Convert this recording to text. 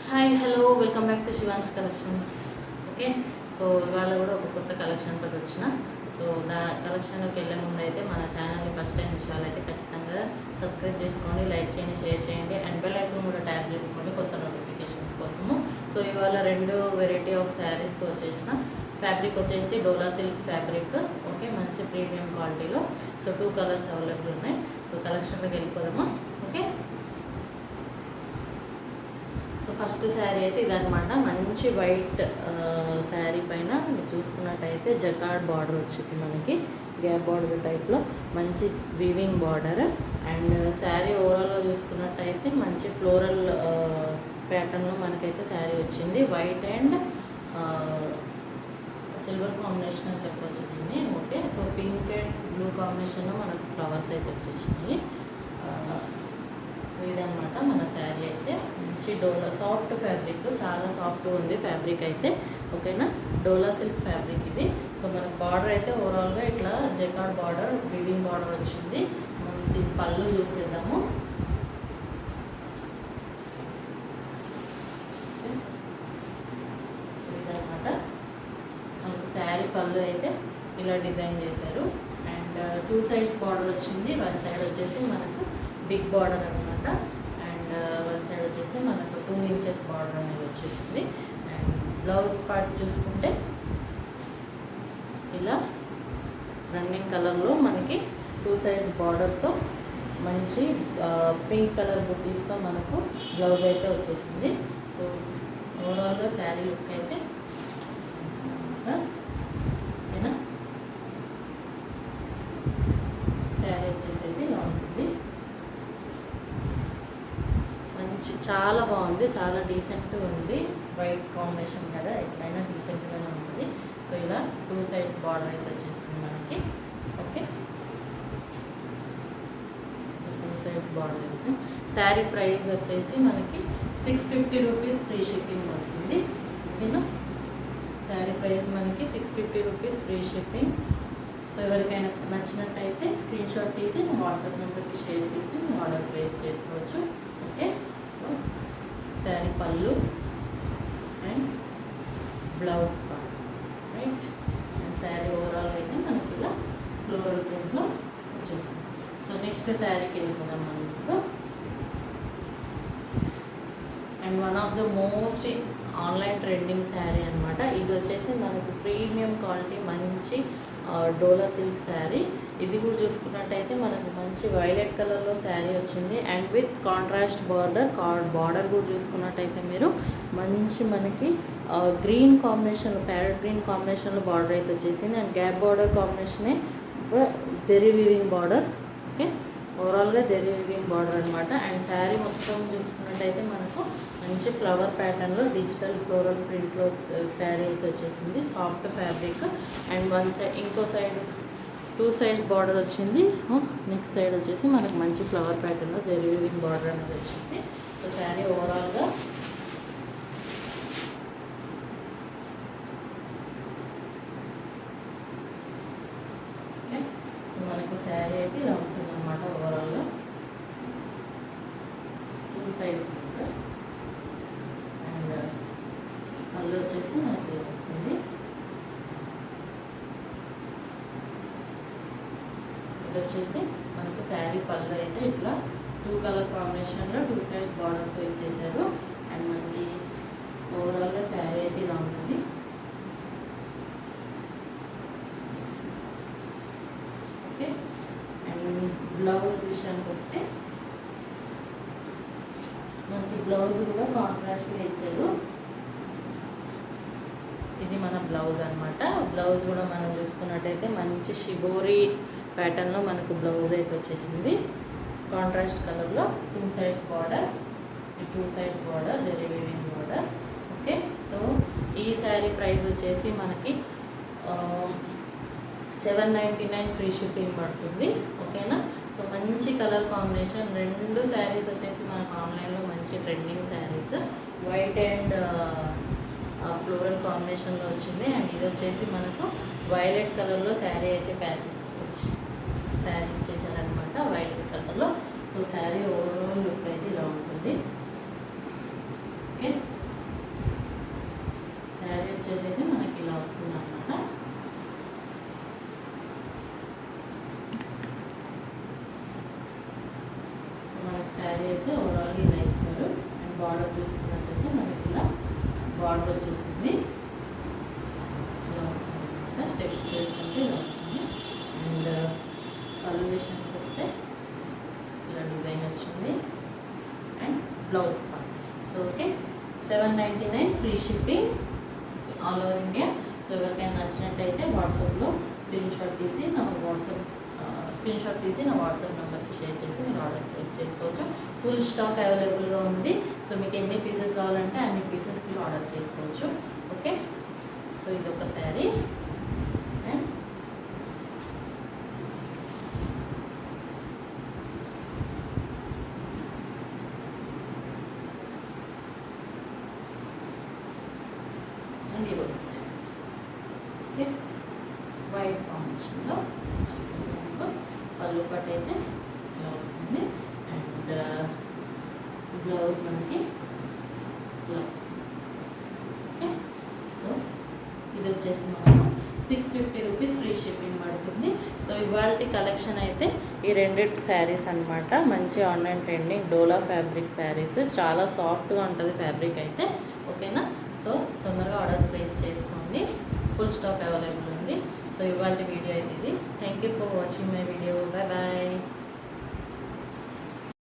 Hi hello welcome back to Shivans collections. Okay, so ఇవాళ కూడా ఒక కొత్త కలెక్షన్ తోటి వచ్చిన. సో కలెక్షన్లోకి వెళ్ళే ముందు అయితే మన ఛానల్ని ఫస్ట్ టైం చూసాలైతే ఖచ్చితంగా సబ్స్క్రైబ్ చేసుకోండి, లైక్ చేయండి, షేర్ చేయండి అండ్ బెల్ ఐకాన్ కూడా ట్యాప్ చేసుకోండి కొత్త నోటిఫికేషన్స్ కోసము. సో ఇవాళ రెండు వెరైటీ ఆఫ్ శారీస్తో వచ్చేసిన. ఫ్యాబ్రిక్ వచ్చేసి డోలా సిల్క్ ఫ్యాబ్రిక్. ఓకే, మంచి ప్రీమియం క్వాలిటీలో. సో 2 కలర్స్ అవైలబుల్ ఉన్నాయి. సో కలెక్షన్లోకి వెళ్ళిపోదామా. ఓకే, సో ఫస్ట్ శారీ అయితే ఇదనమాట. మంచి వైట్ శారీ పైన మీరు చూసుకున్నట్టయితే జకార్డ్ బార్డర్ వచ్చింది మనకి, గ్యాప్ బార్డర్ టైప్లో మంచి వీవింగ్ బార్డర్. అండ్ శారీ ఓవరాల్గా చూసుకున్నట్టయితే మంచి ఫ్లోరల్ ప్యాటర్న్లో మనకైతే శారీ వచ్చింది. వైట్ అండ్ సిల్వర్ కాంబినేషన్ అని చెప్పవచ్చు దీన్ని. Okay, so pink and blue కాంబినేషన్లో మనకు ఫ్లవర్స్ అయితే వచ్చేసినాయి. ఇదనమాట మన శారీ అయితే. మంచి డోలా సాఫ్ట్ ఫ్యాబ్రిక్, చాలా సాఫ్ట్గా ఉంది ఫ్యాబ్రిక్ అయితే. ఓకేనా, డోలా సిల్క్ ఫ్యాబ్రిక్ ఇది. సో మనకు బార్డర్ అయితే ఓవరాల్గా ఇట్లా జకార్డ్ బార్డర్, వీవింగ్ బార్డర్ వచ్చింది. మనం దీని పళ్ళు చూసేద్దాము. సో ఇదనమాట మనకు శారీ పళ్ళు అయితే ఇలా డిజైన్ చేశారు. అండ్ 2 సైడ్స్ బార్డర్ వచ్చింది. 1 సైడ్ వచ్చేసి మనకు బిగ్ బార్డర్ అనమాట. అండ్ 1 సైడ్ వచ్చేసి మనకు 2 ఇంచెస్ బార్డర్ అనేది వచ్చేసింది. అండ్ బ్లౌజ్ పార్ట్ చూసుకుంటే ఇలా రన్నింగ్ కలర్లో మనకి 2 సైడ్స్ బార్డర్తో మంచి పింక్ కలర్ బుట్టీస్తో మనకు బ్లౌజ్ అయితే వచ్చేసింది. సో ఓవరాల్గా శారీ లుక్ అయితే ఓకేనా. శారీ వచ్చేసి ఇలా ఉంటుంది. చాలా బాగుంది, చాలా డీసెంట్గా ఉంది. వైట్ కాంబినేషన్ కదా, ఎట్లయినా డీసెంట్గానే ఉంటుంది. సో ఇలా 2 సైడ్స్ బార్డర్ అయితే వచ్చేసింది మనకి. ఓకే, 2 సైడ్స్ బార్డర్ అయితే. శారీ ప్రైస్ వచ్చేసి మనకి 650 రూపీస్ ఫ్రీ షిప్పింగ్ పడుతుంది. ఓకేనా, శారీ ప్రైస్ మనకి 650 రూపీస్ ఫ్రీ షిప్పింగ్. సో ఎవరికైనా నచ్చినట్టయితే స్క్రీన్ షాట్ తీసి వాట్సాప్ నెంబర్కి షేర్ చేసి ఆర్డర్ ప్లేస్ చేసుకోవచ్చు. ఓకే, సో శారీ పళ్ళు and blouse part right. And sari overall అయితే మనకి ఇలా ఫ్లోరల్ ప్రింట్లో వచ్చేస్తుంది. సో నెక్స్ట్ శారీకి వెళ్ళిపోదాం మనం ఇప్పుడు. And one of the most online trending sari అనమాట. ఇది వచ్చేసి మనకు ప్రీమియం క్వాలిటీ మంచి డోలా సిల్క్ శారీ. ఇది కూడా చూసుకున్నట్టయితే మనకు మంచి వైలెట్ కలర్లో శారీ వచ్చింది. అండ్ విత్ కాంట్రాస్ట్ బార్డర్ కూడా చూసుకున్నట్టయితే మీరు మంచి మనకి గ్రీన్ కాంబినేషన్లో, ప్యారెట్ గ్రీన్ కాంబినేషన్లో బార్డర్ అయితే వచ్చేసింది. అండ్ గ్యాప్ బార్డర్ కాంబినేషనే జెరీ వీవింగ్ బార్డర్. ఓకే, ఓవరాల్గా జెరీ వీవింగ్ బార్డర్ అనమాట. అండ్ శారీ మొత్తం చూసుకున్నట్టయితే మనకు మంచి ఫ్లవర్ ప్యాటర్న్లో డిజిటల్ ఫ్లోరల్ ప్రింట్లో శారీ అయితే వచ్చేసింది. Soft fabric. అండ్ 1 సైడ్, ఇంకో సైడ్ 2 సైడ్స్ బార్డర్ వచ్చింది. సో నెక్స్ట్ సైడ్ వచ్చేసి మనకు మంచి ఫ్లవర్ ప్యాటర్న్లో జెరీ వీవింగ్ బార్డర్ అనేది వచ్చింది. సో శారీ ఓవరాల్గా ఓకే, సో మనకు శారీ అయితే ఇలా ఉంటుంది అనమాట. ఓవరాల్గా 2 సైడ్స్ అండ్ పళ్ళు వచ్చేసి మనకి వస్తుంది. ఇది వచ్చేసి మనకు శారీ పళ్ళు అయితే ఇట్లా 2 కలర్ కాంబినేషన్లో 2 సైడ్స్ బార్డర్తో ఇచ్చేసారు. అండ్ మనకి ఓవరాల్గా శారీ అయితే ఇలా ఉంటుంది. ఓకే, అండ్ బ్లౌజ్ విషయానికి వస్తే మనకి బ్లౌజ్ కూడా కాంట్రాస్ట్గా ఇచ్చారు. ఇది మన బ్లౌజ్ అనమాట. బ్లౌజ్ కూడా మనం చూసుకున్నట్టయితే మంచి షిబోరి ప్యాటర్న్లో మనకు బ్లౌజ్ అయితే వచ్చేసింది. కాంట్రాస్ట్ కలర్లో 2 sides border, 2 sides border zari weaving border. Okay, so ఈ శారీ ప్రైస్ వచ్చేసి మనకి 799 ఫ్రీ షిప్పింగ్ పడుతుంది. ఓకేనా, సో మంచి కలర్ కాంబినేషన్. 2 శారీస్ వచ్చేసి మనకు ఆన్లైన్లో మంచి trending saris. White and floral కాంబినేషన్లో వచ్చింది. అండ్ ఇది వచ్చేసి మనకు వైలెట్ కలర్లో శారీ అయితే ప్యాచ్ శారీ ఇచ్చేసారనమాట వైలెట్ కలర్లో. సో శారీ ఓవరాల్ లుక్ అయితే ఇలా ఉంటుంది. ఓకే. అయితే ఓవరాల్ ఇలా ఇచ్చారు. అండ్ బార్డర్ చూసుకున్నట్టయితే మనకి ఇలా బార్డర్ వచ్చేసింది, ఇలా వస్తుంది అనమాట. స్టెప్స్ అంటే ఇలా వస్తుంది. అండ్ పళ్ళు విషయానికి వస్తే ఇలా డిజైన్ వచ్చింది. And blouse part. So okay, 799 free shipping all over India. So ఎవరికైనా నచ్చినట్టయితే వాట్సాప్లో స్క్రీన్ షాట్ తీసి నా వాట్సాప్ నెంబర్కి షేర్ చేసి మీరు ఆర్డర్ ప్లేస్ చేసుకోవచ్చు. ఫుల్ స్టాక్ అవైలబుల్గా ఉంది. సో మీకు ఎన్ని పీసెస్ కావాలంటే అన్ని పీసెస్ మీరు ఆర్డర్ చేసుకోవచ్చు. ఓకే, సో ఇది ఒక శారీ. అండ్ ఇది ఒక శారీ. ఓకే, వైట్ కాంబినేషన్లో వచ్చేసింది. పళ్ళు పాటు అయితే ఇలా వస్తుంది. అండ్ బ్లౌజ్ మనకి ఇలా వస్తుంది. ఓకే, సో ఇది వచ్చేసి మనకు 650 రూపీస్ ఫ్రీ షిప్పింగ్ పడుతుంది. సో ఇవాళ కలెక్షన్ అయితే ఈ 2 శారీస్ అనమాట. మంచి online trending dola fabric saris. చాలా సాఫ్ట్గా ఉంటుంది ఫ్యాబ్రిక్ అయితే. ఓకేనా, సో తొందరగా ఆర్డర్ ప్లేస్ చేసుకోండి. ఫుల్ స్టాక్ అవైలబుల్ ఉంది. సో ఇవాళ వీడియో అయితే ఇది. Thank you for watching my video. Bye bye.